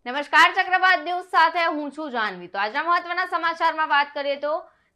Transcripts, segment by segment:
નમસ્કાર, ચક્રવાત ન્યૂઝ સાથે હું છું જાનવી। તો આજના મહત્વના સમાચારમાં વાત કરીએ તો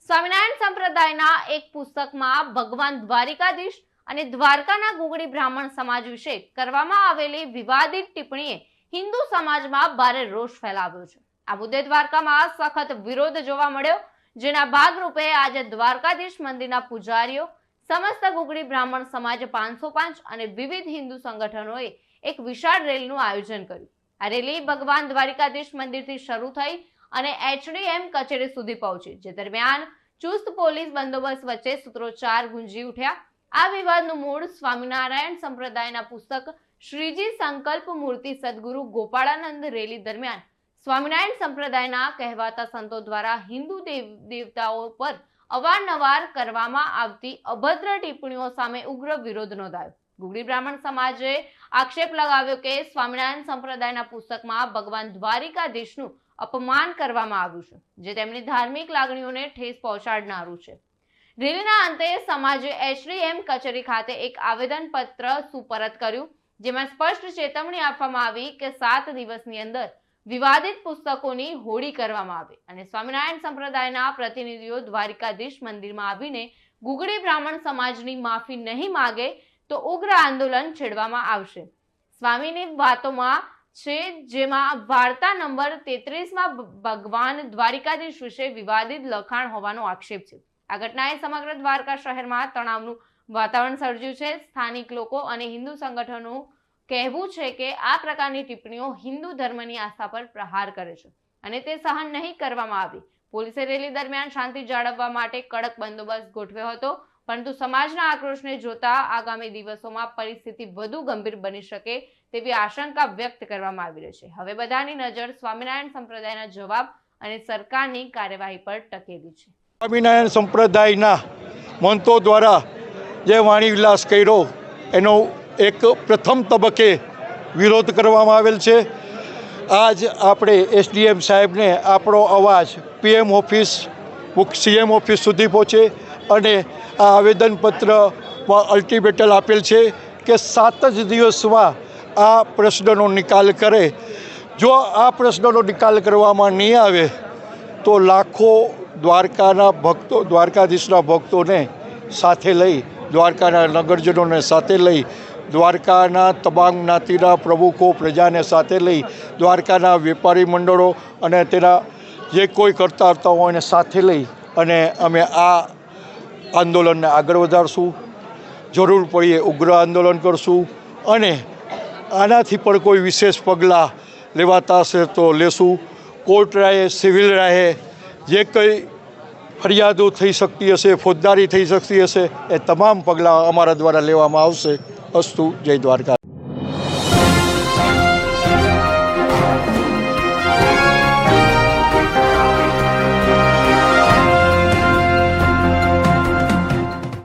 સ્વામિનારાયણ સંપ્રદાયના એક પુસ્તકમાં ભગવાન દ્વારિકાધીશ અને દ્વારકાના ગુગળી બ્રાહ્મણ સમાજ વિશે કરવામાં આવેલી વિવાદિત ટિપ્પણીએ હિન્દુ સમાજમાં ભારે રોષ ફેલાવ્યો છે। આ મુદ્દે દ્વારકામાં સખત વિરોધ જોવા મળ્યો, જેના ભાગરૂપે આજે દ્વારકાધીશ મંદિરના પૂજારીઓ, સમસ્ત ગુગળી બ્રાહ્મણ સમાજ 505 અને વિવિધ હિન્દુ સંગઠનોએ એક વિશાળ રેલીનું આયોજન કર્યું। આ રેલી ભગવાન દ્વારિકાધીશ મંદિરથી શરૂ થઈ અને HDM કચેરી સુધી પહોંચી, જે દરમિયાન ચુસ્ત પોલીસ બંદોબસ્ત વચ્ચે સૂત્રોચ્ચાર ગુંજી ઉઠ્યા। આ વિવાદનું મૂળ સ્વામિનારાયણ સંપ્રદાયના પુસ્તક શ્રીજી સંકલ્પ મૂર્તિ સદગુરુ ગોપાળાનંદ રેલી દરમિયાન સ્વામિનારાયણ સંપ્રદાયના કહેવાતા સંતો દ્વારા હિન્દુ દેવતાઓ પર અવારનવાર કરવામાં આવતી અભદ્ર ટિપ્પણીઓ સામે ઉગ્ર વિરોધ નોંધાયો। ગુગળી બ્રાહ્મણ સમાજે આક્ષેપ લગાવ્યો કે સ્વામિનારાયણ સંપ્રદાયના પુસ્તકમાં ભગવાન દ્વારિકાધીશનું અપમાન કરવામાં આવ્યું છે, જે તેમની ધાર્મિક લાગણીઓને ઠેસ પહોંચાડનારું છે। રેલીના અંતે સમાજે HDM કચેરી ખાતે એક આવેદનપત્ર સુપરત કર્યું, જેમાં સ્પષ્ટ ચેતવણી આપવામાં આવી કે 7 દિવસની અંદર વિવાદિત પુસ્તકોની હોળી કરવામાં આવે અને સ્વામિનારાયણ સંપ્રદાયના પ્રતિનિધિઓ દ્વારિકાધીશ મંદિરમાં આવીને ગુગળી બ્રાહ્મણ સમાજની માફી નહીં માગે તો ઉગ્ર આંદોલન છેડવામાં આવશે। સ્વામીની વાતોમાં છે, જેમાં વાર્તા નંબર 33માં ભગવાન દ્વારિકાધીશ વિશે વિવાદિત લખાણ હોવાનો આક્ષેપ છે। આ ઘટનાએ સમગ્ર દ્વારકા શહેરમાં તણાવનું વાતાવરણ સર્જ્યું છે। સ્થાનિક લોકો અને હિન્દુ સંગઠનોનું કહેવું છે કે આ પ્રકારની ટિપ્પણીઓ હિન્દુ ધર્મની આસ્થા પર પ્રહાર કરે છે અને તે સહન નહીં કરવામાં આવી। પોલીસે રેલી દરમિયાન શાંતિ જાળવવા માટે કડક બંદોબસ્ત ગોઠવ્યો હતો, પરંતુ સમાજના આક્રોશને જોતા આગામી દિવસોમાં પરિસ્થિતિ વધુ ગંભીર બની શકે તેવી આશંકા વ્યક્ત કરવામાં આવી રહી છે। હવે બધાની નજર સ્વામિનારાયણ સંપ્રદાયના જવાબ અને સરકારની કાર્યવાહી પર ટકેલી છે। સ્વામિનારાયણ સંપ્રદાયના મંતો દ્વારા જે વાણી વિલાસ કર્યો એનો એક પ્રથમ તબક્કે વિરોધ કરવામાં આવેલ છે। આજ આપણે SDM સાહેબને આપણો અવાજ PM ઓફિસ, CM ઓફિસ સુધી પહોંચે અને આ આવેદનપત્રમાં અલ્ટિમેટમ આપેલ છે કે 7 જ દિવસમાં આ પ્રશ્નનો નિકાલ કરે। જો આ પ્રશ્નનો નિકાલ કરવામાં નહીં આવે તો લાખો દ્વારકાના ભક્તો, દ્વારકાધીશના ભક્તોને સાથે લઈ, દ્વારકાના નગરજનોને સાથે લઈ, દ્વારકાના તમામ જ્ઞાતિના પ્રમુખો, પ્રજાને સાથે લઈ, દ્વારકાના વેપારી મંડળો અને તેના જે કોઈ કરતા હોય એને સાથે લઈ અને અમે આ આંદોલનને આગળ વધારશું। જરૂર પડીએ ઉગ્ર આંદોલન કરશું અને આનાથી પણ કોઈ વિશેષ પગલાં લેવાતા હશે તો લેશું। કોર્ટ રાહે, સિવિલ રાહે જે કંઈ ફરિયાદો થઈ શકતી હશે, ફોજદારી થઈ શકતી હશે, એ તમામ પગલાં અમારા દ્વારા લેવામાં આવશે। અસ્તુ, જય દ્વારકા।